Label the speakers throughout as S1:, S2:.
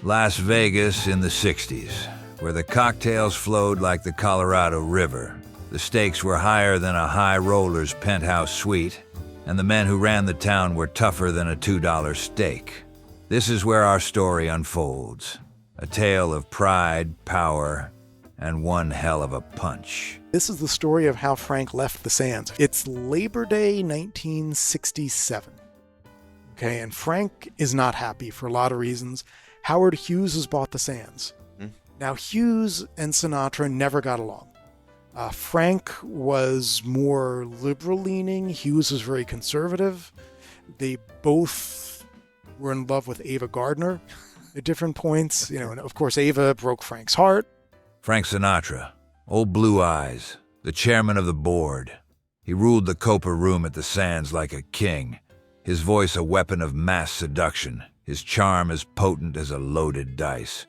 S1: Las Vegas in the 60s, where the cocktails flowed like the Colorado River. The stakes were higher than a high roller's penthouse suite, and the men who ran the town were tougher than a $2 steak. This is where our story unfolds. A tale of pride, power, and one hell of a punch.
S2: This is the story of how Frank left the Sands. It's Labor Day 1967. Okay, and Frank is not happy for a lot of reasons. Howard Hughes has bought the Sands. Now, Hughes and Sinatra never got along. Frank was more liberal-leaning. Hughes was very conservative. They both were in love with Ava Gardner at different points. And of course, Ava broke Frank's heart.
S1: Frank Sinatra, old blue eyes, the chairman of the board. He ruled the Copa room at the Sands like a king. His voice a weapon of mass seduction, his charm as potent as a loaded dice.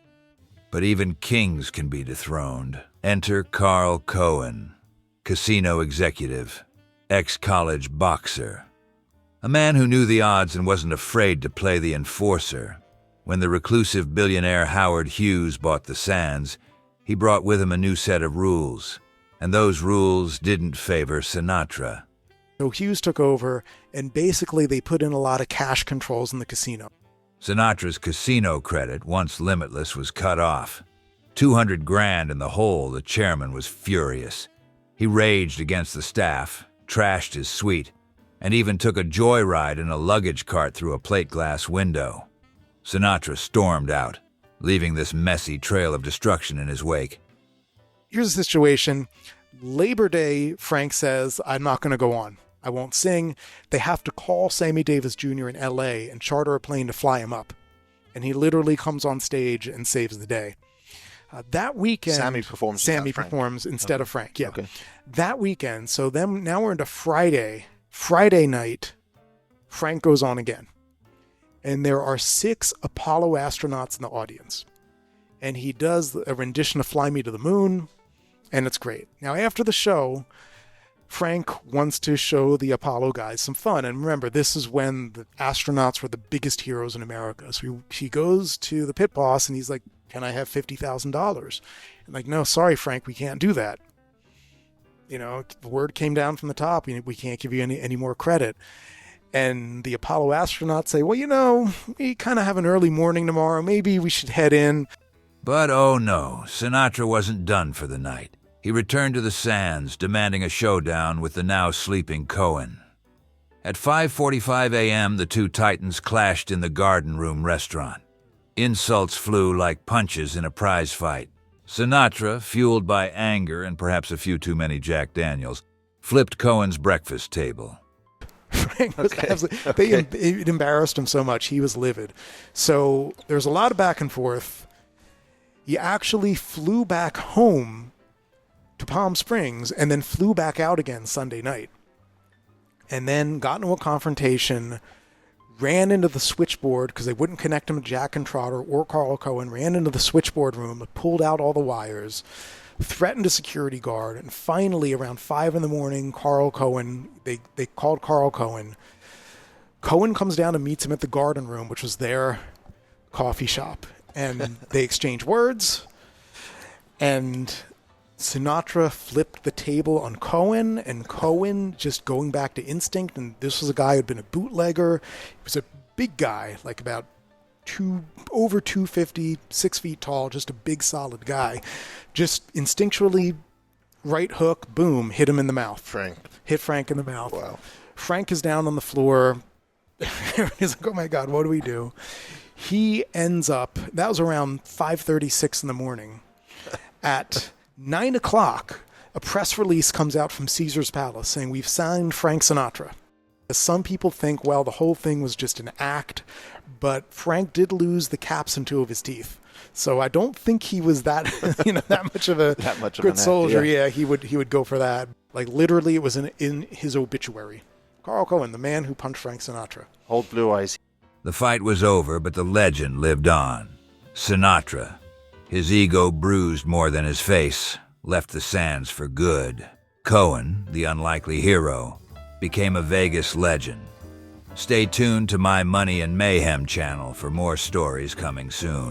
S1: But even kings can be dethroned. Enter Carl Cohen, casino executive, ex-college boxer. A man who knew the odds and wasn't afraid to play the enforcer. When the reclusive billionaire Howard Hughes bought the Sands, he brought with him a new set of rules, and those rules didn't favor Sinatra.
S2: So Hughes took over, and basically they put in a lot of cash controls in the casino.
S1: Sinatra's casino credit, once limitless, was cut off. 200 grand in the hole, the chairman was furious. He raged against the staff, trashed his suite, and even took a joyride in a luggage cart through a plate glass window. Sinatra stormed out, leaving this messy trail of destruction in his wake.
S2: Here's the situation. Labor Day, Frank says, I'm not going to go on. I won't sing. They have to call Sammy Davis Jr. in L.A. and charter a plane to fly him up. And he literally comes on stage and saves the day. That weekend,
S3: Sammy performs
S2: instead of Frank. Yeah.
S3: Okay.
S2: That weekend, so then now we're into Friday night, Frank goes on again. And there are 6 Apollo astronauts in the audience. And he does a rendition of Fly Me to the Moon, and it's great. Now, after the show, Frank wants to show the Apollo guys some fun. And remember, this is when the astronauts were the biggest heroes in America. So he goes to the pit boss, and he's like, can I have $50,000? And like, no, sorry, Frank, we can't do that. The word came down from the top. We can't give you any more credit. And the Apollo astronauts say, well, we kind of have an early morning tomorrow. Maybe we should head in.
S1: But oh no, Sinatra wasn't done for the night. He returned to the Sands, demanding a showdown with the now sleeping Cohen. At 5:45 a.m., the two titans clashed in the Garden Room restaurant. Insults flew like punches in a prize fight. Sinatra, fueled by anger and perhaps a few too many Jack Daniels, flipped Cohen's breakfast table.
S2: Frank was it embarrassed him so much, he was livid. So there's a lot of back and forth. He actually flew back home to Palm Springs and then flew back out again Sunday night. And then got into a confrontation, ran into the switchboard because they wouldn't connect him to Jack and Trotter or Carl Cohen, ran into the switchboard room, pulled out all the wires, threatened a security guard, and finally around 5 a.m, Carl Cohen, they called Carl Cohen. Cohen comes down and meets him at the Garden Room, which was their coffee shop, and they exchange words, and Sinatra flipped the table on Cohen, and Cohen, just going back to instinct, and this was a guy who had been a bootlegger. He was a big guy, like about over 250, 6 feet tall, just a big solid guy. Just instinctually, right hook, boom, hit him in the mouth. Hit Frank in the mouth.
S3: Wow.
S2: Frank is down on the floor. He's like, oh my God, what do we do? He ends up, that was around 5:36 in the morning. At 9 o'clock, a press release comes out from Caesar's Palace saying, we've signed Frank Sinatra. Some people think, well, the whole thing was just an act, but Frank did lose the caps in 2 of his teeth. So I don't think he was that, that much of a good soldier. Yeah, he would go for that. Like literally, it was in his obituary. Carl Cohen, the man who punched Frank Sinatra.
S3: Old blue eyes.
S1: The fight was over, but the legend lived on. Sinatra, his ego bruised more than his face, left the Sands for good. Cohen, the unlikely hero, became a Vegas legend. Stay tuned to my Money and Mayhem channel for more stories coming soon.